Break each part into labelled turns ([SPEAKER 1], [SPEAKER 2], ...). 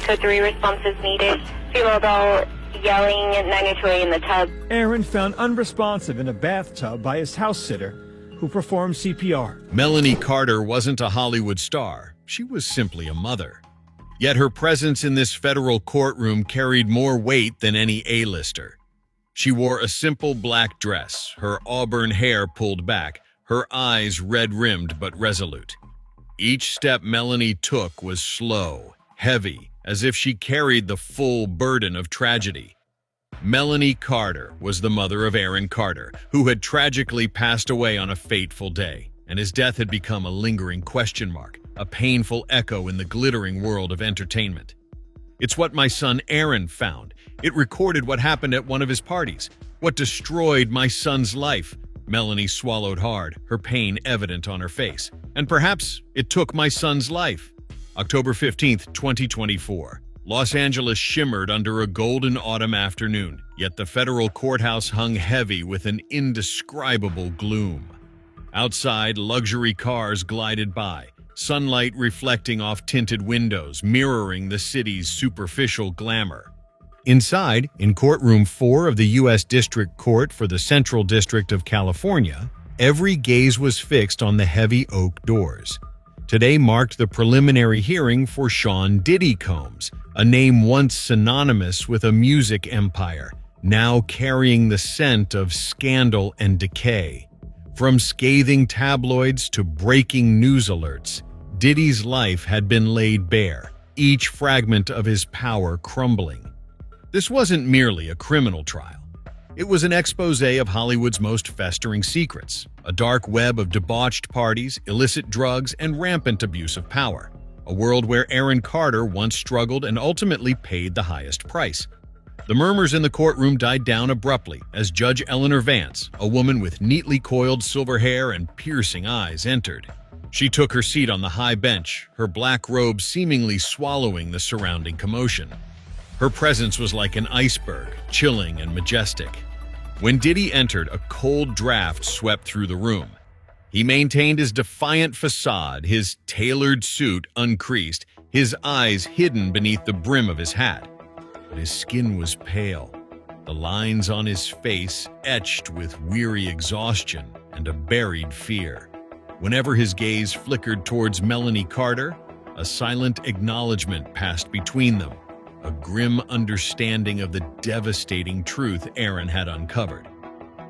[SPEAKER 1] 90203 responses needed. Female adult yelling at 90208 in the tub.
[SPEAKER 2] Aaron found unresponsive in a bathtub by his house sitter, who performed CPR.
[SPEAKER 3] Melanie Carter wasn't a Hollywood star. She was simply a mother. Yet her presence in this federal courtroom carried more weight than any A-lister. She wore a simple black dress, her auburn hair pulled back, her eyes red-rimmed but resolute. Each step Melanie took was slow, heavy, as if she carried the full burden of tragedy. Melanie Carter was the mother of Aaron Carter, who had tragically passed away on a fateful day, and his death had become a lingering question mark, a painful echo in the glittering world of entertainment. It's what my son Aaron found. It recorded what happened at one of his parties, what destroyed my son's life. Melanie swallowed hard, her pain evident on her face. And perhaps it took my son's life. October 15th, 2024. Los Angeles shimmered under a golden autumn afternoon, yet the federal courthouse hung heavy with an indescribable gloom. Outside, luxury cars glided by, sunlight reflecting off tinted windows, mirroring the city's superficial glamour. Inside, in courtroom 4 of the U.S. District Court for the Central District of California, every gaze was fixed on the heavy oak doors. Today marked the preliminary hearing for Sean Diddy Combs, a name once synonymous with a music empire, now carrying the scent of scandal and decay. From scathing tabloids to breaking news alerts, Diddy's life had been laid bare, each fragment of his power crumbling. This wasn't merely a criminal trial. It was an exposé of Hollywood's most festering secrets, a dark web of debauched parties, illicit drugs, and rampant abuse of power, a world where Aaron Carter once struggled and ultimately paid the highest price. The murmurs in the courtroom died down abruptly as Judge Eleanor Vance, a woman with neatly coiled silver hair and piercing eyes, entered. She took her seat on the high bench, her black robe seemingly swallowing the surrounding commotion. Her presence was like an iceberg, chilling and majestic. When Diddy entered, a cold draft swept through the room. He maintained his defiant facade, his tailored suit uncreased, his eyes hidden beneath the brim of his hat. But his skin was pale, the lines on his face etched with weary exhaustion and a buried fear. Whenever his gaze flickered towards Melanie Carter, a silent acknowledgement passed between them, a grim understanding of the devastating truth Aaron had uncovered.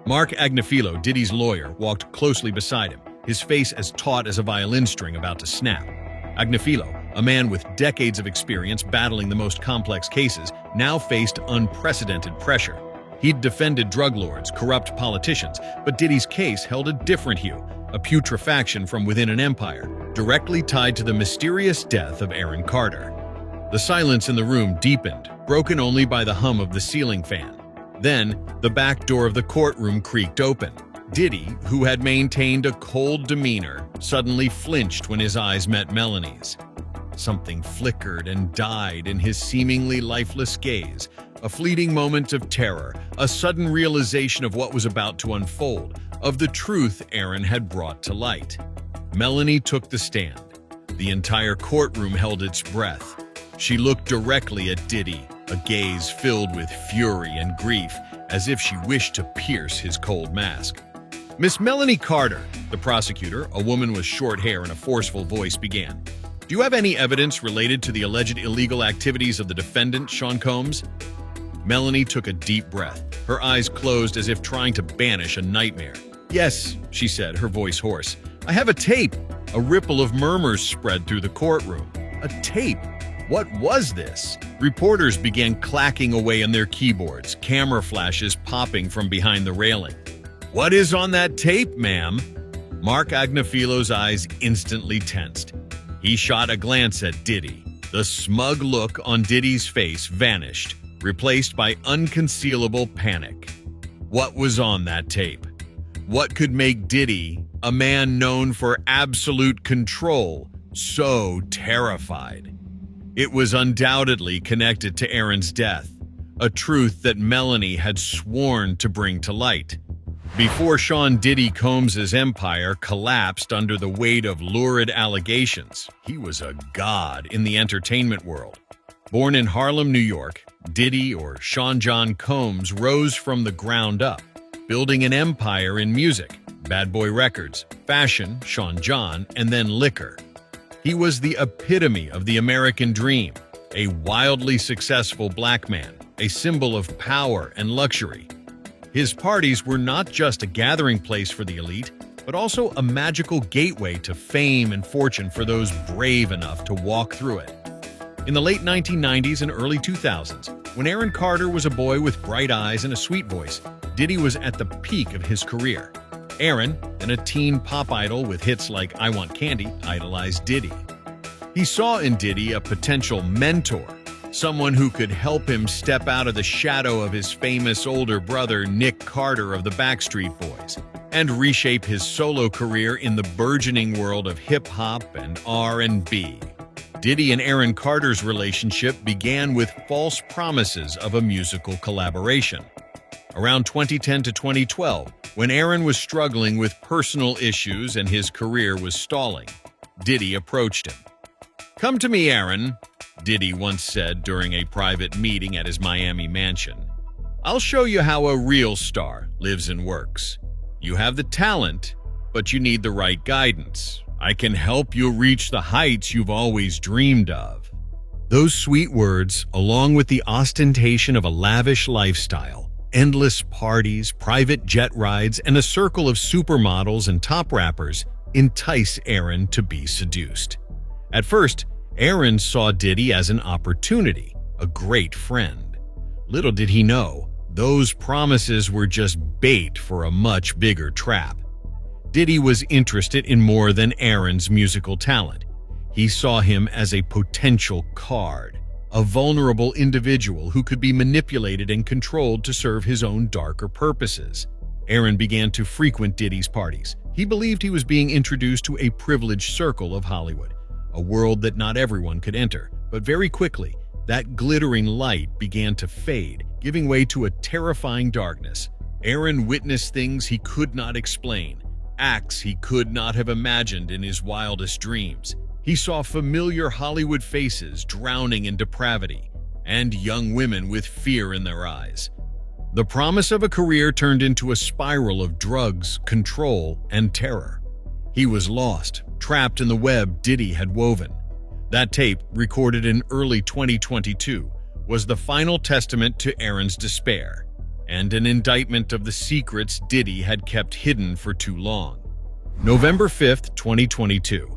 [SPEAKER 3] Mark Agnifilo, Diddy's lawyer, walked closely beside him, his face as taut as a violin string about to snap. Agnifilo, a man with decades of experience battling the most complex cases, now faced unprecedented pressure. He'd defended drug lords, corrupt politicians, but Diddy's case held a different hue, a putrefaction from within an empire, directly tied to the mysterious death of Aaron Carter. The silence in the room deepened, broken only by the hum of the ceiling fan. Then, the back door of the courtroom creaked open. Diddy, who had maintained a cold demeanor, suddenly flinched when his eyes met Melanie's. Something flickered and died in his seemingly lifeless gaze, a fleeting moment of terror, a sudden realization of what was about to unfold, of the truth Aaron had brought to light. Melanie took the stand. The entire courtroom held its breath. She looked directly at Diddy, a gaze filled with fury and grief, as if she wished to pierce his cold mask. Miss Melanie Carter, the prosecutor, a woman with short hair and a forceful voice, began. Do you have any evidence related to the alleged illegal activities of the defendant, Sean Combs? Melanie took a deep breath, her eyes closed as if trying to banish a nightmare. Yes, she said, her voice hoarse. I have a tape. A ripple of murmurs spread through the courtroom. A tape? What was this? Reporters began clacking away on their keyboards, camera flashes popping from behind the railing. What is on that tape, ma'am? Mark Agnafilo's eyes instantly tensed. He shot a glance at Diddy. The smug look on Diddy's face vanished, replaced by unconcealable panic. What was on that tape? What could make Diddy, a man known for absolute control, so terrified? It was undoubtedly connected to Aaron's death, a truth that Melanie had sworn to bring to light. Before Sean Diddy Combs' empire collapsed under the weight of lurid allegations, he was a god in the entertainment world. Born in Harlem, New York, Diddy, or Sean John Combs, rose from the ground up, building an empire in music, Bad Boy Records, fashion, Sean John, and then liquor. He was the epitome of the American dream, a wildly successful black man, a symbol of power and luxury. His parties were not just a gathering place for the elite, but also a magical gateway to fame and fortune for those brave enough to walk through it. In the late 1990s and early 2000s, when Aaron Carter was a boy with bright eyes and a sweet voice, Diddy was at the peak of his career. Aaron, then a teen pop idol with hits like I Want Candy, idolized Diddy. He saw in Diddy a potential mentor, someone who could help him step out of the shadow of his famous older brother Nick Carter of the Backstreet Boys and reshape his solo career in the burgeoning world of hip-hop and R&B. Diddy and Aaron Carter's relationship began with false promises of a musical collaboration. Around 2010 to 2012, when Aaron was struggling with personal issues and his career was stalling, Diddy approached him. "Come to me, Aaron," Diddy once said during a private meeting at his Miami mansion. "I'll show you how a real star lives and works. You have the talent, but you need the right guidance. I can help you reach the heights you've always dreamed of." Those sweet words, along with the ostentation of a lavish lifestyle, endless parties, private jet rides, and a circle of supermodels and top rappers, entice Aaron to be seduced. At first, Aaron saw Diddy as an opportunity, a great friend. Little did he know, those promises were just bait for a much bigger trap. Diddy was interested in more than Aaron's musical talent. He saw him as a potential card, a vulnerable individual who could be manipulated and controlled to serve his own darker purposes. Aaron began to frequent Diddy's parties. He believed he was being introduced to a privileged circle of Hollywood, a world that not everyone could enter. But very quickly, that glittering light began to fade, giving way to a terrifying darkness. Aaron witnessed things he could not explain, acts he could not have imagined in his wildest dreams. He saw familiar Hollywood faces drowning in depravity, and young women with fear in their eyes. The promise of a career turned into a spiral of drugs, control, and terror. He was lost, trapped in the web Diddy had woven. That tape, recorded in early 2022, was the final testament to Aaron's despair, and an indictment of the secrets Diddy had kept hidden for too long. November 5th, 2022.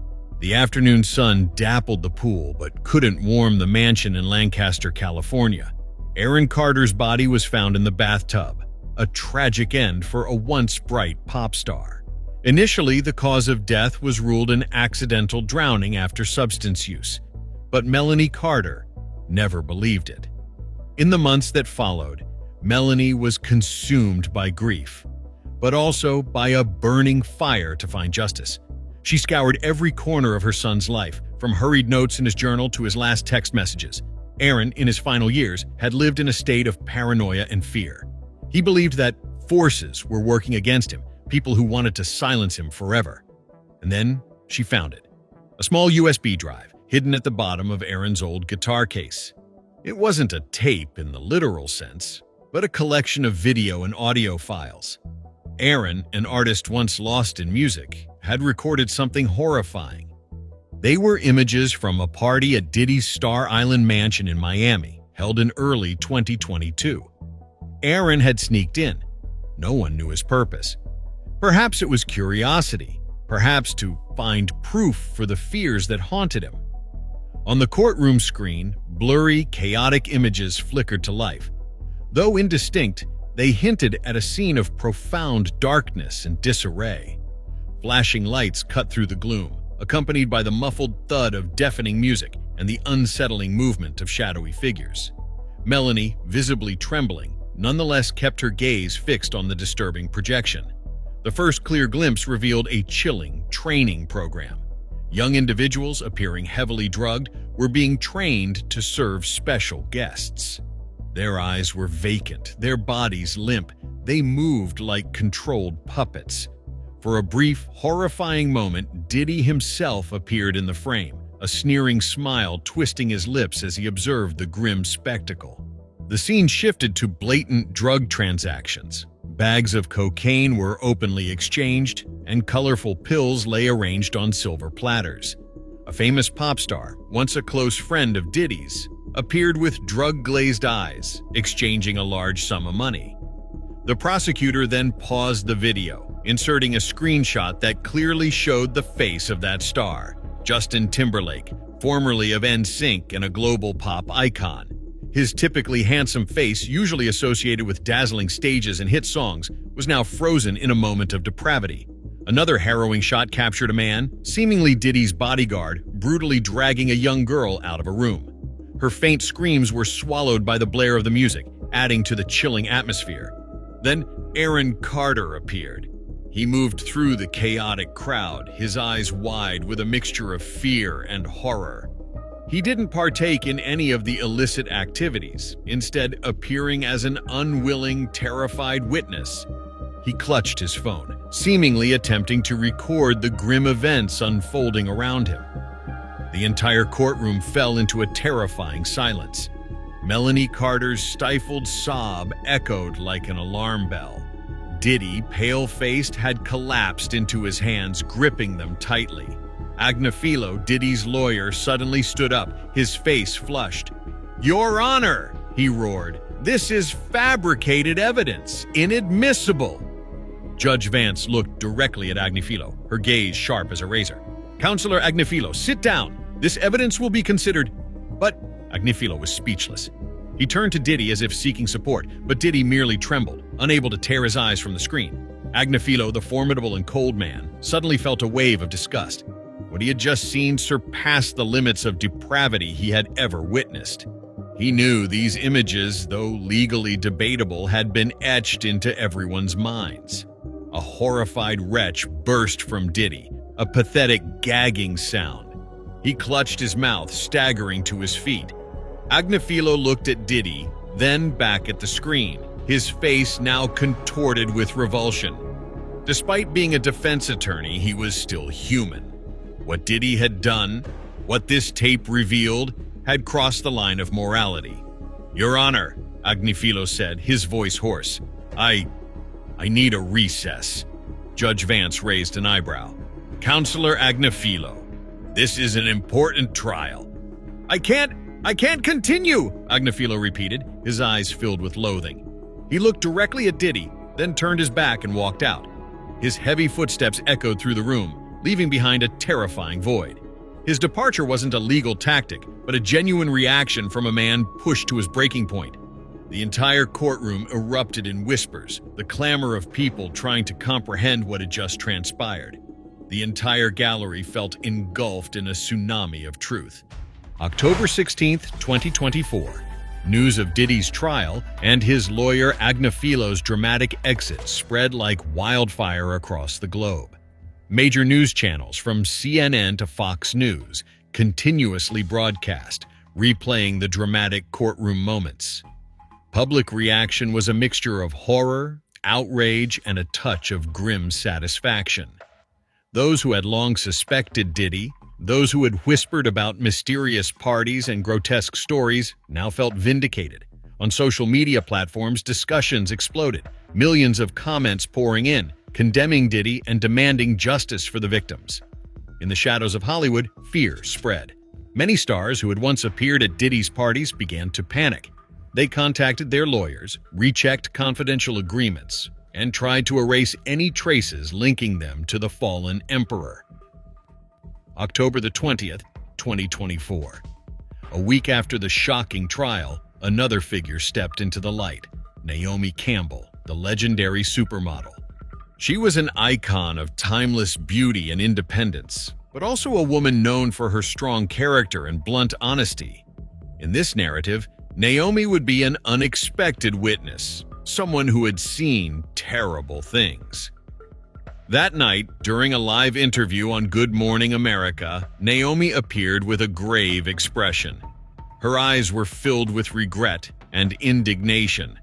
[SPEAKER 3] The afternoon sun dappled the pool but couldn't warm the mansion in Lancaster, California. Aaron Carter's body was found in the bathtub, a tragic end for a once bright pop star. Initially, the cause of death was ruled an accidental drowning after substance use, but Melanie Carter never believed it. In the months that followed, Melanie was consumed by grief, but also by a burning fire to find justice. She scoured every corner of her son's life, from hurried notes in his journal to his last text messages. Aaron, in his final years, had lived in a state of paranoia and fear. He believed that forces were working against him, people who wanted to silence him forever. And then she found it. A small USB drive, hidden at the bottom of Aaron's old guitar case. It wasn't a tape in the literal sense, but a collection of video and audio files. Aaron, an artist once lost in music, had recorded something horrifying. They were images from a party at Diddy's Star Island mansion in Miami, held in early 2022. Aaron had sneaked in. No one knew his purpose. Perhaps it was curiosity, perhaps to find proof for the fears that haunted him. On the courtroom screen, blurry, chaotic images flickered to life. Though indistinct, they hinted at a scene of profound darkness and disarray. Flashing lights cut through the gloom, accompanied by the muffled thud of deafening music and the unsettling movement of shadowy figures. Melanie, visibly trembling, nonetheless kept her gaze fixed on the disturbing projection. The first clear glimpse revealed a chilling training program. Young individuals, appearing heavily drugged, were being trained to serve special guests. Their eyes were vacant, their bodies limp. They moved like controlled puppets. For a brief, horrifying moment, Diddy himself appeared in the frame, a sneering smile twisting his lips as he observed the grim spectacle. The scene shifted to blatant drug transactions. Bags of cocaine were openly exchanged, and colorful pills lay arranged on silver platters. A famous pop star, once a close friend of Diddy's, appeared with drug-glazed eyes, exchanging a large sum of money. The prosecutor then paused the video, inserting a screenshot that clearly showed the face of that star, Justin Timberlake, formerly of NSYNC and a global pop icon. His typically handsome face, usually associated with dazzling stages and hit songs, was now frozen in a moment of depravity. Another harrowing shot captured a man, seemingly Diddy's bodyguard, brutally dragging a young girl out of a room. Her faint screams were swallowed by the blare of the music, adding to the chilling atmosphere. Then Aaron Carter appeared. He moved through the chaotic crowd, his eyes wide with a mixture of fear and horror. He didn't partake in any of the illicit activities, instead appearing as an unwilling, terrified witness. He clutched his phone, seemingly attempting to record the grim events unfolding around him. The entire courtroom fell into a terrifying silence. Melanie Carter's stifled sob echoed like an alarm bell. Diddy, pale-faced, had collapsed into his hands, gripping them tightly. Agnifilo, Diddy's lawyer, suddenly stood up, his face flushed. "Your Honor," he roared, "this is fabricated evidence, inadmissible." Judge Vance looked directly at Agnifilo, her gaze sharp as a razor. "Counselor Agnifilo, sit down. This evidence will be considered." But Agnifilo was speechless. He turned to Diddy as if seeking support, but Diddy merely trembled, unable to tear his eyes from the screen. Agnifilo, the formidable and cold man, suddenly felt a wave of disgust. What he had just seen surpassed the limits of depravity he had ever witnessed. He knew these images, though legally debatable, had been etched into everyone's minds. A horrified retch burst from Diddy, a pathetic gagging sound. He clutched his mouth, staggering to his feet. Agnifilo looked at Diddy, then back at the screen, his face now contorted with revulsion. Despite being a defense attorney, he was still human. What Diddy had done, what this tape revealed, had crossed the line of morality. "Your Honor," Agnifilo said, his voice hoarse, I need a recess." Judge Vance raised an eyebrow. "Counselor Agnifilo, this is an important trial." I can't continue," Agnifilo repeated, his eyes filled with loathing. He looked directly at Diddy, then turned his back and walked out. His heavy footsteps echoed through the room, leaving behind a terrifying void. His departure wasn't a legal tactic, but a genuine reaction from a man pushed to his breaking point. The entire courtroom erupted in whispers, the clamor of people trying to comprehend what had just transpired. The entire gallery felt engulfed in a tsunami of truth. October 16th, 2024. News of Diddy's trial and his lawyer Agnifilo's dramatic exit spread like wildfire across the globe. Major news channels from CNN to Fox News continuously broadcast, replaying the dramatic courtroom moments. Public reaction was a mixture of horror, outrage, and a touch of grim satisfaction. Those who had long suspected Diddy, those who had whispered about mysterious parties and grotesque stories, now felt vindicated. On social media platforms, discussions exploded, millions of comments pouring in, condemning Diddy and demanding justice for the victims. In the shadows of Hollywood, fear spread. Many stars who had once appeared at Diddy's parties began to panic. They contacted their lawyers, rechecked confidential agreements, and tried to erase any traces linking them to the fallen emperor. October the 20th, 2024. A week after the shocking trial, another figure stepped into the light, Naomi Campbell, the legendary supermodel. She was an icon of timeless beauty and independence, but also a woman known for her strong character and blunt honesty. In this narrative, Naomi would be an unexpected witness, someone who had seen terrible things. That night, during a live interview on Good Morning America, Naomi appeared with a grave expression. Her eyes were filled with regret and indignation.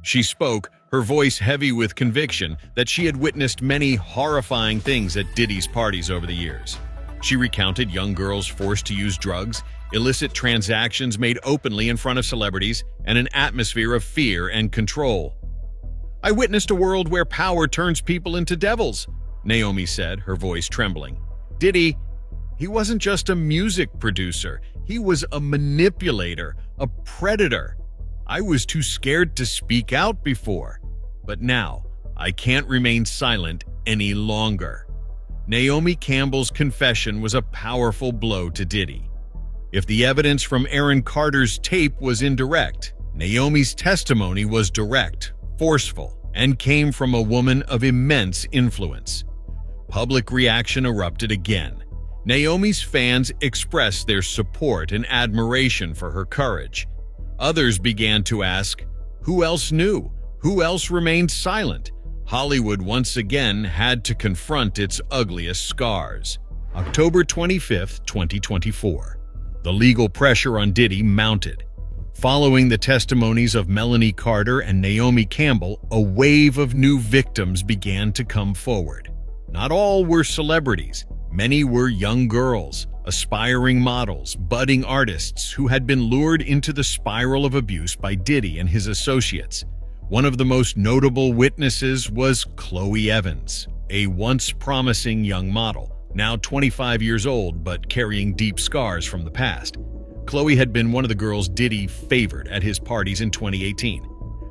[SPEAKER 3] She spoke, her voice heavy with conviction that she had witnessed many horrifying things at Diddy's parties over the years. She recounted young girls forced to use drugs, illicit transactions made openly in front of celebrities, and an atmosphere of fear and control. "I witnessed a world where power turns people into devils," Naomi said, her voice trembling. "Diddy, he wasn't just a music producer. He was a manipulator, a predator. I was too scared to speak out before. But now, I can't remain silent any longer." Naomi Campbell's confession was a powerful blow to Diddy. If the evidence from Aaron Carter's tape was indirect, Naomi's testimony was direct, forceful, and came from a woman of immense influence. Public reaction erupted again. Naomi's fans expressed their support and admiration for her courage. Others began to ask, who else knew? Who else remained silent? Hollywood once again had to confront its ugliest scars. October 25, 2024. The legal pressure on Diddy mounted. Following the testimonies of Melanie Carter and Naomi Campbell, a wave of new victims began to come forward. Not all were celebrities. Many were young girls, aspiring models, budding artists who had been lured into the spiral of abuse by Diddy and his associates. One of the most notable witnesses was Chloe Evans, a once promising young model, now 25 years old but carrying deep scars from the past. Chloe had been one of the girls Diddy favored at his parties in 2018.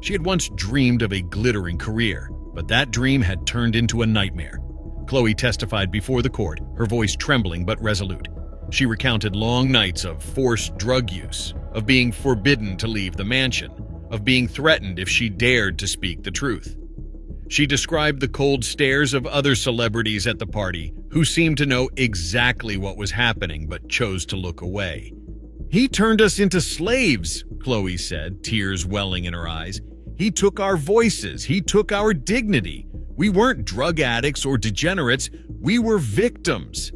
[SPEAKER 3] She had once dreamed of a glittering career, but that dream had turned into a nightmare. Chloe testified before the court, her voice trembling but resolute. She recounted long nights of forced drug use, of being forbidden to leave the mansion, of being threatened if she dared to speak the truth. She described the cold stares of other celebrities at the party who seemed to know exactly what was happening but chose to look away. "He turned us into slaves," Chloe said, tears welling in her eyes. "He took our voices. He took our dignity. We weren't drug addicts or degenerates. We were victims."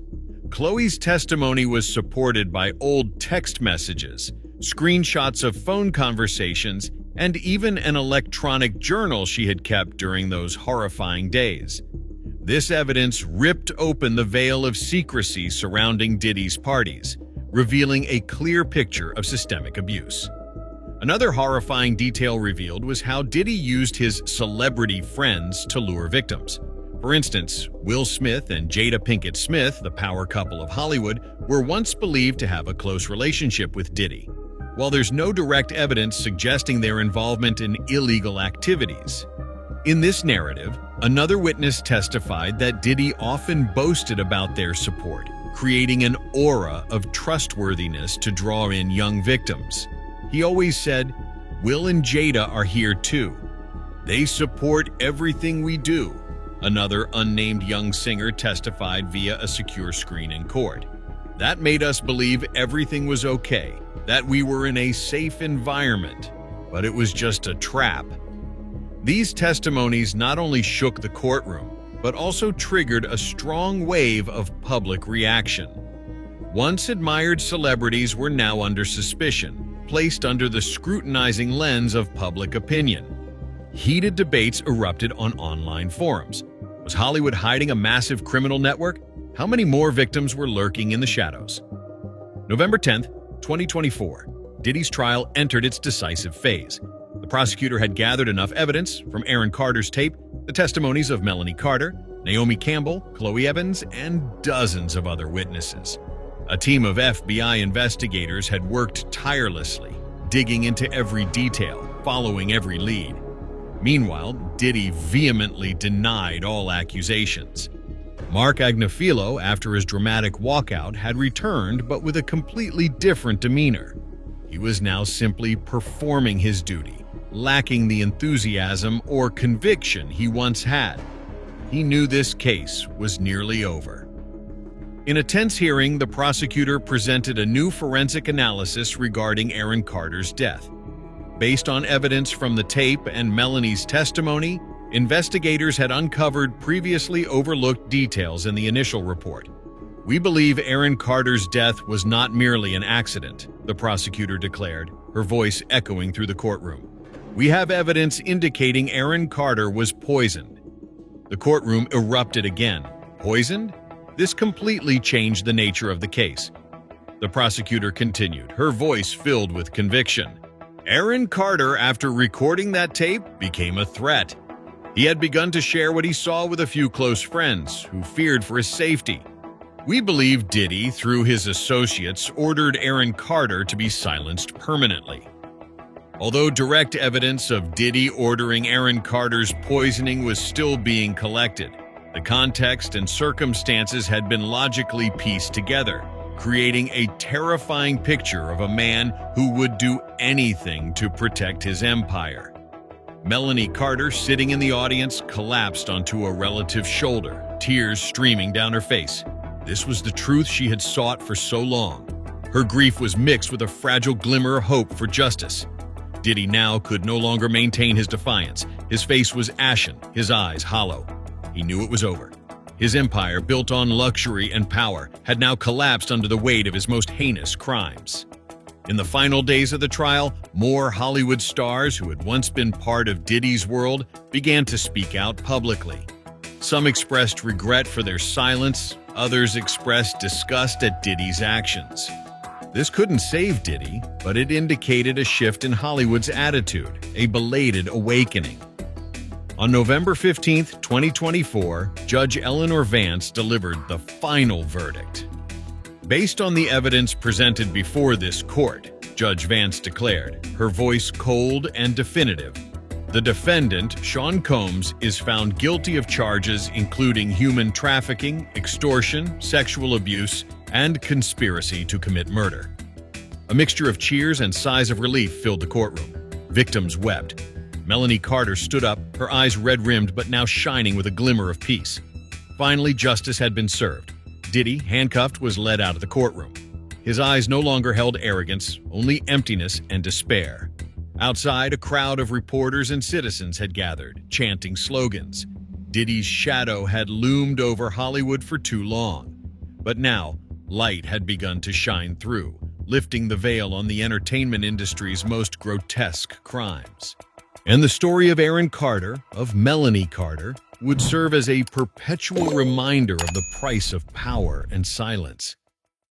[SPEAKER 3] Chloe's testimony was supported by old text messages, screenshots of phone conversations, and even an electronic journal she had kept during those horrifying days. This evidence ripped open the veil of secrecy surrounding Diddy's parties, revealing a clear picture of systemic abuse. Another horrifying detail revealed was how Diddy used his celebrity friends to lure victims. For instance, Will Smith and Jada Pinkett Smith, the power couple of Hollywood, were once believed to have a close relationship with Diddy. While there's no direct evidence suggesting their involvement in illegal activities. In this narrative, another witness testified that Diddy often boasted about their support, creating an aura of trustworthiness to draw in young victims. He always said, "Will and Jada are here too. They support everything we do." Another unnamed young singer testified via a secure screen in court. "That made us believe everything was okay, that we were in a safe environment, but it was just a trap." These testimonies not only shook the courtroom, but also triggered a strong wave of public reaction. Once admired celebrities were now under suspicion, placed under the scrutinizing lens of public opinion. Heated debates erupted on online forums. Was Hollywood hiding a massive criminal network? How many more victims were lurking in the shadows? November 10th, 2024, Diddy's trial entered its decisive phase. The prosecutor had gathered enough evidence from Aaron Carter's tape, the testimonies of Melanie Carter, Naomi Campbell, Chloe Evans, and dozens of other witnesses. A team of FBI investigators had worked tirelessly, digging into every detail, following every lead. Meanwhile, Diddy vehemently denied all accusations. Mark Agnifilo, after his dramatic walkout, had returned, but with a completely different demeanor. He was now simply performing his duty, lacking the enthusiasm or conviction he once had. He knew this case was nearly over. In a tense hearing, the prosecutor presented a new forensic analysis regarding Aaron Carter's death. Based on evidence from the tape and Melanie's testimony, investigators had uncovered previously overlooked details in the initial report. "We believe Aaron Carter's death was not merely an accident," the prosecutor declared, her voice echoing through the courtroom. "We have evidence indicating Aaron Carter was poisoned." The courtroom erupted again. Poisoned? This completely changed the nature of the case. The prosecutor continued, her voice filled with conviction. Aaron Carter, after recording that tape, became a threat. He had begun to share what he saw with a few close friends who feared for his safety. We believe Diddy, through his associates, ordered Aaron Carter to be silenced permanently. Although direct evidence of Diddy ordering Aaron Carter's poisoning was still being collected, the context and circumstances had been logically pieced together, creating a terrifying picture of a man who would do anything to protect his empire. Melanie Carter, sitting in the audience, collapsed onto a relative's shoulder, tears streaming down her face. This was the truth she had sought for so long. Her grief was mixed with a fragile glimmer of hope for justice. Diddy now could no longer maintain his defiance. His face was ashen, his eyes hollow. He knew it was over. His empire, built on luxury and power, had now collapsed under the weight of his most heinous crimes. In the final days of the trial, more Hollywood stars who had once been part of Diddy's world began to speak out publicly. Some expressed regret for their silence, others expressed disgust at Diddy's actions. This couldn't save Diddy, but it indicated a shift in Hollywood's attitude, a belated awakening. On November 15, 2024, Judge Eleanor Vance delivered the final verdict. Based on the evidence presented before this court, Judge Vance declared, her voice cold and definitive, the defendant, Sean Combs, is found guilty of charges including human trafficking, extortion, sexual abuse, and conspiracy to commit murder. A mixture of cheers and sighs of relief filled the courtroom. Victims wept. Melanie Carter stood up, her eyes red-rimmed but now shining with a glimmer of peace. Finally, justice had been served. Diddy, handcuffed, was led out of the courtroom. His eyes no longer held arrogance, only emptiness and despair. Outside, a crowd of reporters and citizens had gathered, chanting slogans. Diddy's shadow had loomed over Hollywood for too long. But now, light had begun to shine through, lifting the veil on the entertainment industry's most grotesque crimes. And the story of Aaron Carter, of Melanie Carter, would serve as a perpetual reminder of the price of power and silence.